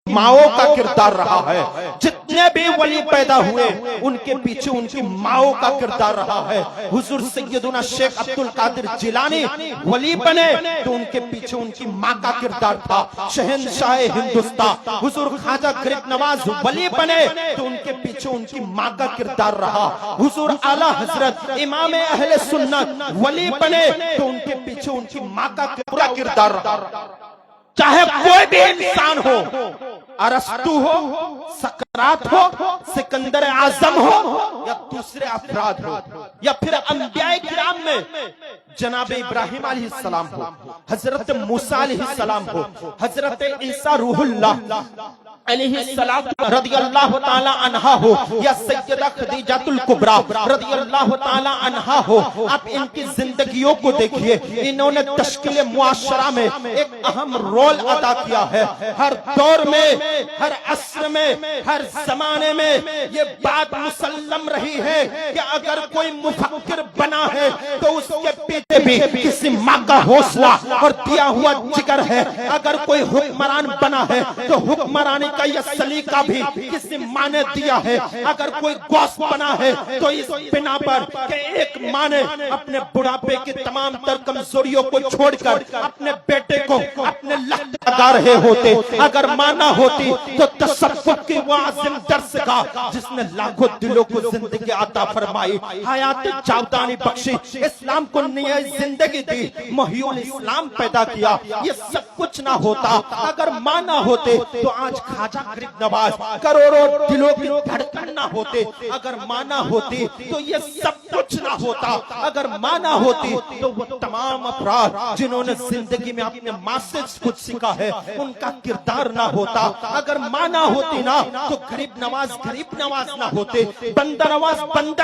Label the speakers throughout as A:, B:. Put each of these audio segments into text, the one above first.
A: माओ का किरदार रहा है। जितने भी वली पैदा हुए उनके पीछे उनकी माओ का किरदार रहा है। हुजूर सैयदुना शेख अब्दुल कादिर जिलानी वली बने तो उनके पीछे उनकी माँ का किरदार था। शहंशाह हिंदुस्तान हुजूर ख्वाजा गरीब नवाज वली बने तो उनके पीछे उनकी माँ का किरदार रहा। हुजूर आला हजरत इमाम अहले सुन्नत वली बने तो उनके पीछे उनकी माँ का पूरा किरदार रहा। चाहे कोई भी इंसान हो, अरस्तु हो, सकरात हो, सिकंदर आजम हो या दूसरे अफराद हो या फिर अंबियाए किराम में जनाब इब्राहिम अलैहिस्सलाम हो, हजरत मूसा अलैहिस्सलाम हो, हजरत ईसा रूहुल्लाह अलैहिस्सलाम रदियल्लाहु ताला अन्हा हो या सैयदा खदीजातुल कुबरा रदियल्लाहु ताला अन्हा हो। आप इनकी जिंदगियों को देखिए, इन्होंने तश्कील मुआशरा में एक अहम रोल अदा किया है। हर दौर में, हर अस्र में, हर जमाने में ये बात मुसल्लम रही है कि अगर कोई मुफक्किर बना है तो उसके पीछे भी किसी माँ का हौसला और दिया हुआ जिगर है। अगर कोई हुक्मरान बना है तो हुक्मरानी का यह सलीका भी किसी माँ ने दिया है। अगर कोई गौस बना है तो इस बिना पर कि एक माँ ने अपने बुढ़ापे की तमाम तर कमजोरियों को छोड़कर अपने बेटे को अपने लगा रहे होते। अगर माँ ना होती तो तसव्वुफ की वो आज़िम दर्स का जिसने लाखों दिलों को जिंदगी अता फरमाई, हयात जावदानी बख्शी, इस्लाम को नई जिंदगी दी, महियुल इस्लाम पैदा किया, ये सब कुछ ना होता। अगर माँ ना होते तो आज ख्वाजा गरीब नवाज करोड़ों दिलों की धड़कन ना होते। अगर माँ ना होती तो ये सब कुछ ना होता। अगर माँ ना होती तो वो तमाम अफराद जिन्होंने जिंदगी में अपने माँ से कुछ सीखा है उनका किरदार ना होता। अगर माँ ना होती ना तो गरीब नवाज ना होते, बंदा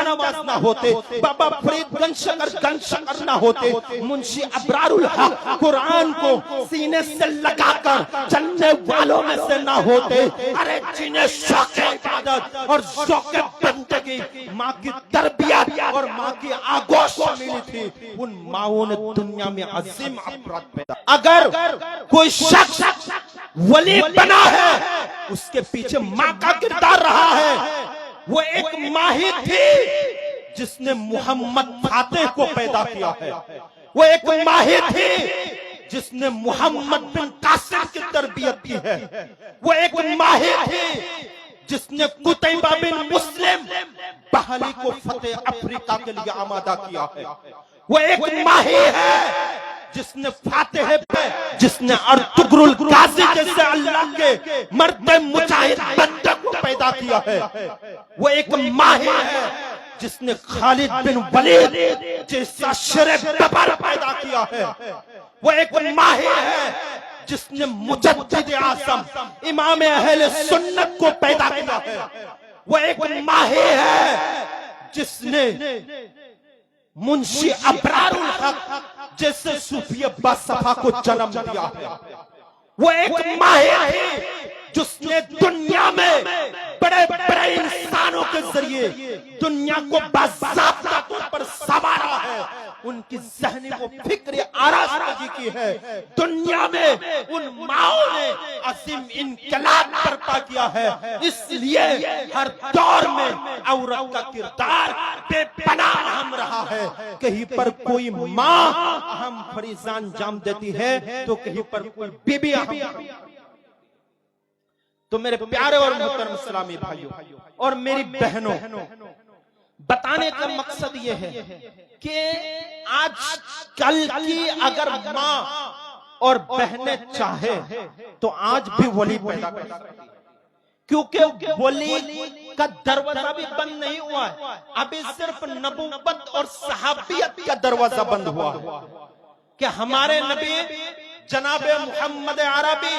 A: नवाज ना होते, बाबा फरीद गंशकर ना होते, मुंशी अबरारुल हक कुरान को सीने से लगाकर चलने वालों में से ना होते। अरे जिन्हें शौक इबादत और शौक बंदगी, माँ की तरबियत और माँ की आगोश मिली थी, उन माओं ने दुनिया में अजीम अपराध पैदा। अगर कोई शख्स वली बना है उसके पीछे माँ का किरदार रहा है। वो एक माँ ही थी जिसने मोहम्मद फातेह को पैदा किया है। वो एक माँ ही थी जिसने मोहम्मद बिन कासिम की तरबियत की है। वो एक माँ ही थी जिसने कुतैबा बिन मुस्लिम बहाली को फतेह अफ्रीका के लिए आमादा किया है। वो एक माँ ही है जिसने फातेह पे, जिसने अर्तुगरुल गाजी जैसे अल्लाह के मर्द मुजाहिद बंदे को पैदा किया है। वो एक माँ ही है जिसने खालिद बिन वलीद जैसा शेर बबर पैदा किया है। वो एक माँ ही है जिसने मुजद्दिद आज़म इमाम अहले सुन्नत को पैदा किया है। वो एक माँ ही है जिसने मुंशी अबरारुल हक जैसे सूफी बासफा को जन्म दिया है। वो एक माँ है जिसने दुनिया में बड़े बड़े इंसानों के जरिए दुनिया को बाज़ाब्ता तौर पर संवारा है। उनकी ज़हनी वो फिक्र आराज़गी की है। दुनिया में उन माओं ने असीम इनकलाब बर्पा किया है। इसलिए हर दौर में औरत का किरदार बेपनाह अहम रहा है। कहीं पर कोई माँ अहम फरीज़ा अंजाम देती है तो कहीं पर कोई बीबी अहम। तो मेरे प्यारे और मोहतरम इस्लामी भाइयों और मेरी बहनों, बताने का मकसद ये है कि आज कल की अगर माँ और बहनें चाहे तो आज भी वली पैदा कर सकती है। क्योंकि वली का दरवाजा भी बंद नहीं हुआ है, अभी सिर्फ नबूवत और सहाबियत का दरवाजा बंद हुआ है कि हमारे नबी जनाबे मोहम्मद अरबी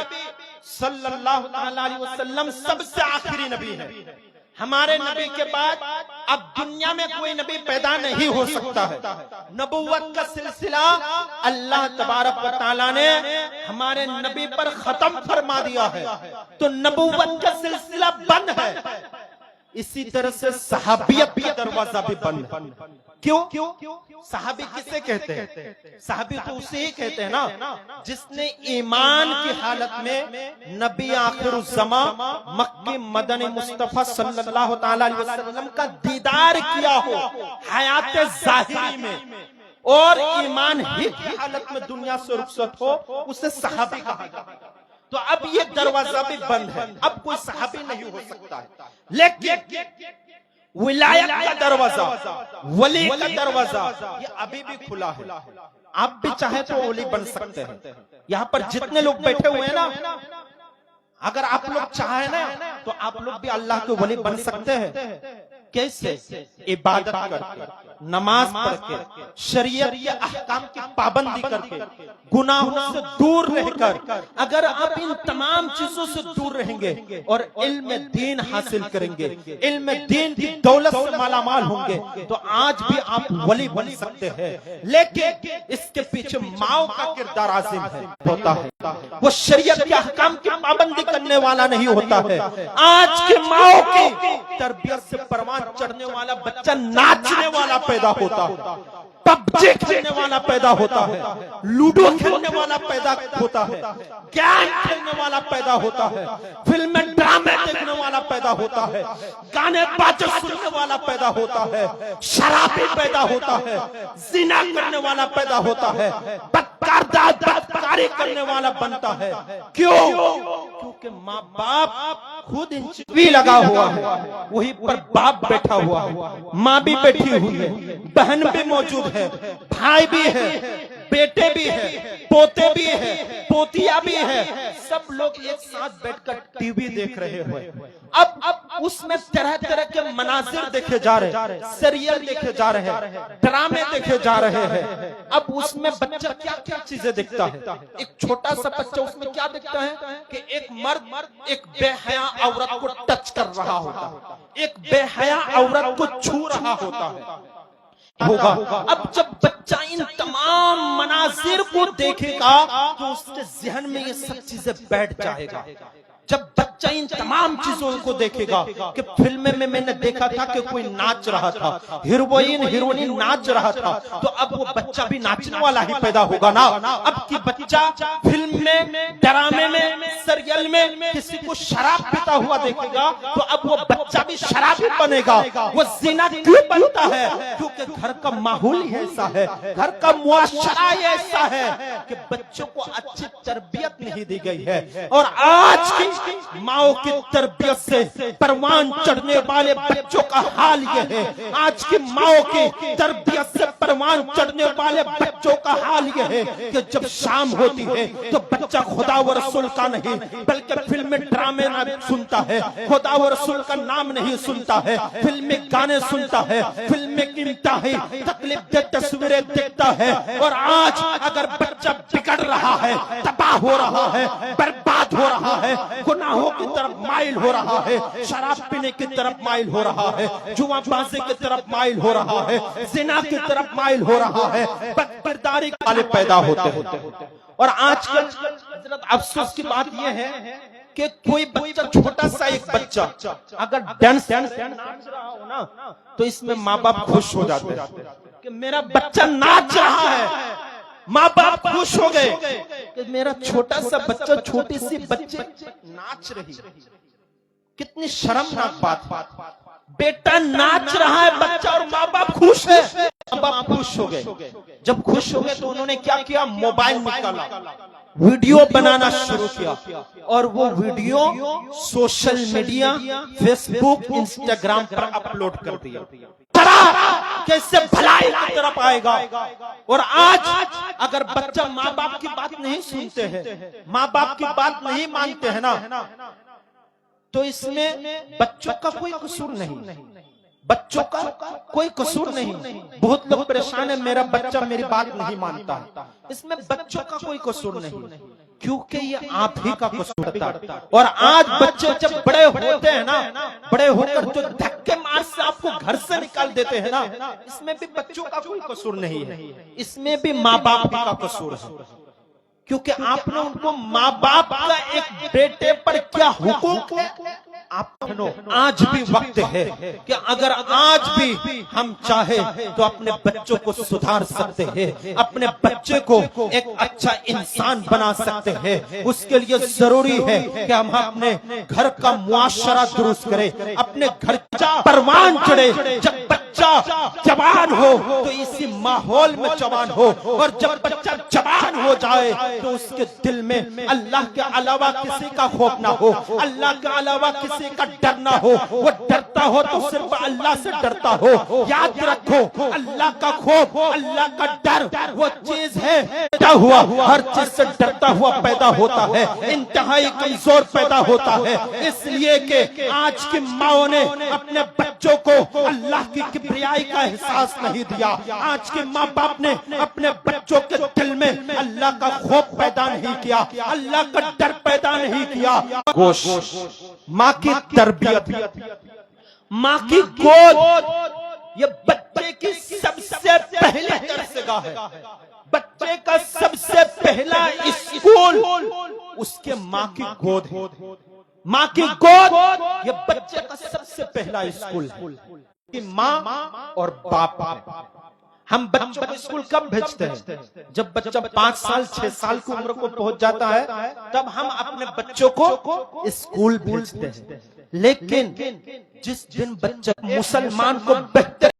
A: सल्लल्लाहु अलैहि वसल्लम सबसे आखिरी नबी है। हमारे नबी के बाद अब दुनिया में कोई नबी पैदा नहीं हो सकता है। नबूवत का सिलसिला अल्लाह तबारक व तआला ने हमारे नबी पर खत्म फरमा दिया है, तो नबूवत का सिलसिला बंद है। इसी तरह से सहाबियत का दरवाजा भी बंद है। क्यों? सहाबी किसे कहते हैं? सहाबी तो उसे ही कहते हैं ना जिसने ईमान की हालत में नबी आखिरुज़्ज़मा मक्की मदनी मुस्तफा सल्लल्लाहु ताला अलैहि वसल्लम का दीदार किया हो हयात ज़ाहिरी में, और ईमान ही की हालत में दुनिया से रुखसत हो, उसे सहाबी कहा जाता है। तो अब ये दरवाजा भी बंद है, अब कोई सहाबी नहीं हो सकता है। लेकिन विलायत का दरवाजा, वली का दरवाजा, ये अभी भी खुला है। आप भी चाहे तो वली बन सकते हैं। यहाँ पर जितने लोग बैठे हुए हैं ना, अगर आप लोग चाहे ना तो आप लोग भी अल्लाह के वली बन सकते हैं। कैसे? इबादत करके, नमाज पढ़ के, शरीयत के अहकाम की पाबंदी करके, गुनाहों से दूर रहकर, अगर आप इन तमाम चीजों से दूर रहेंगे और इल्म दीन हासिल करेंगे, इल्म दीन की दौलत से मालामाल होंगे, तो आज भी आप वली बन सकते हैं। लेकिन इसके पीछे माओ का किरदार आज़िम है, होता है। वो शरीयत के अहकाम की पाबंदी करने वाला नहीं होता है। आज के माओ की तरबियत से परवान चढ़ने वाला बच्चा नाचने वाला पैदा होता है, पबजी खेलने वाला पैदा होता है, लूडो खेलने वाला पैदा होता है, गेम खेलने वाला पैदा होता है, फिल्म ड्रामे देखने वाला पैदा होता है, गाने बाजे सुनने वाला पैदा होता है, शराबी पैदा होता है, जिना करने वाला पैदा होता है, बदकारी करने वाला बनता है। क्यों? क्योंकि माँ बाप खुद भी लगा हुआ है, वहीं पर बाप बैठा हुआ है, माँ भी बैठी हुई है, बहन भी मौजूद है, भाई भी है, बेटे भी है, पोते भी है, पोतिया भी है, सब लोग एक साथ बैठकर टीवी देख रहे हैं। अब उसमें तरह तरह के मनाजिर देखे जा रहे हैं, सीरियल देखे जा रहे हैं, ड्रामे देखे जा रहे हैं। अब उसमें बच्चा क्या क्या चीजें देखता है? एक छोटा सा बच्चा उसमें क्या देखता है कि एक मर्द एक बेहया औरत को टच कर रहा होता है, एक बेहया औरत को छू रहा होगा। अब जब बच्चा इन तमाम मनाजिर को देखेगा तो उसके जहन में ये सब चीजें बैठ जाएगा। जब बच्चा इन तमाम चीजों को देखेगा कि फिल्म में मैंने देखा था कि कोई नाच रहा था, हीरोइन नाच रहा था, तो अब वो बच्चा भी नाचने वाला ही पैदा होगा ना। अब की बच्चा फिल्म में, ड्रामे में, सीरियल में किसी को शराब पीता हुआ देखेगा तो अब वो बच्चा भी शराबी बनेगा। वो जिना क्यों बनता है? क्योंकि घर का माहौल ही ऐसा है, घर का मुआशरा ही ऐसा है कि बच्चों को अच्छी तरबियत नहीं दी गई है। और आज की माओ की तरबियत से परवान चढ़ने वाले बच्चों का हाल यह है। आज की माओ की तरबियत से परवान चढ़ने वाले बच्चों का हाल यह है कि जब शाम होती है तो बच्चा खुदा व रसूल का नहीं बल्कि फिल्म ड्रामे सुनता है, खुदा व रसूल का नाम नहीं सुनता है, फिल्मी गाने सुनता है, फिल्म की इंतहाई तकलीफ दे तस्वीरें देखता है। और आज अगर बच्चा बिगड़ रहा है, तबाह हो रहा है, बर्बाद हो रहा है, गुनाहों की तरफ माइल हो रहा है, शराब पीने की तरफ माइल हो रहा है, जुआबाजी की तरफ माइल हो रहा है, जिना की तरफ माइल हो रहा है, बदकिरदारी वाले पैदा होते हैं। और आजकल हजरत अफसोस की बात यह है कि कोई बच्चा, छोटा सा एक बच्चा अगर डांस नाच रहा हो ना तो इसमें माँ बाप खुश हो जाते हैं कि मेरा बच्चा नाच रहा है। माँ बाप खुश हो गए कि मेरा छोटा सा बच्चा, छोटी सी बच्चे नाच रही। कितनी शर्मनाक बात। बेटा नाच रहा है बच्चा और माँ बाप खुश है। माँ बाप खुश हो गए। जब खुश हो गए तो उन्होंने क्या किया? मोबाइल निकाला, वीडियो बनाना शुरू किया और वो video social media, Facebook, Instagram पर अपलोड कर दिया। कैसे भलाई की तरफ आएगा। और आज अगर बच्चा माँ बाप की बात नहीं सुनते हैं, माँ बाप की बात नहीं मानते हैं ना, तो इसमें बच्चों का कोई कसूर नहीं, बच्चों का कोई कसूर नहीं। बहुत लोग परेशान है, मेरा बच्चा मेरी बात नहीं मानता, इसमें बच्चों का कोई कसूर नहीं, क्योंकि ये आप ही का कसूर था। और आज बच्चे जब बड़े होते हैं ना, बड़े होकर जो धक्के मार से आपको घर से निकाल देते हैं ना, इसमें भी बच्चों का कोई कसूर नहीं है, इसमें भी माँ बाप का कसूर है। क्योंकि आपने उनको, माँ बाप का एक बेटे पर क्या हुकूक है आप आज भी वक्त है कि अगर आज भी हम चाहे तो अपने बच्चों को सुधार सकते हैं, अपने बच्चे को एक अच्छा इंसान बना सकते हैं। उसके लिए जरूरी है कि हम अपने घर का मुआशरा दुरुस्त करें, अपने घर का परवान चढ़े। जब बच्चा जवान हो तो इसी माहौल में जवान हो, और जब बच्चा जवान हो जाए तो उसके दिल में अल्लाह के अलावा किसी का खौफ ना हो, अल्लाह के अलावा किसी का डर ना हो। वो डरता हो तो सिर्फ अल्लाह से डरता हो। याद रखो, अल्लाह का खौफ, अल्लाह का डर वो चीज है पैदा हुआ, हर चीज से डरता हुआ पैदा होता है, इंतहाई कमजोर पैदा होता है। इसलिए कि आज की माओ ने अपने बच्चों को अल्लाह की किबरियाई का एहसास नहीं दिया। आज के माँ बाप ने अपने बच्चों के दिल में अल्लाह का खौफ पैदा नहीं किया, अल्लाह का डर पैदा नहीं किया। गोश्त, माँ की तरबियत, माँ की गोद, ये बच्चे की सबसे पहली दरसगाह है। बच्चे का सबसे पहला स्कूल उसके माँ की गोद है। माँ की गोद ये बच्चे का सबसे पहला स्कूल है कि माँ और बाप है। हम बच्चों को स्कूल कब भेजते हैं? जब बच्चा 5 साल 6 साल की उम्र को पहुंच जाता है, तब हम अपने बच्चों को स्कूल भेजते हैं। लेकिन जिस दिन बच्चा मुसलमान को बेहतर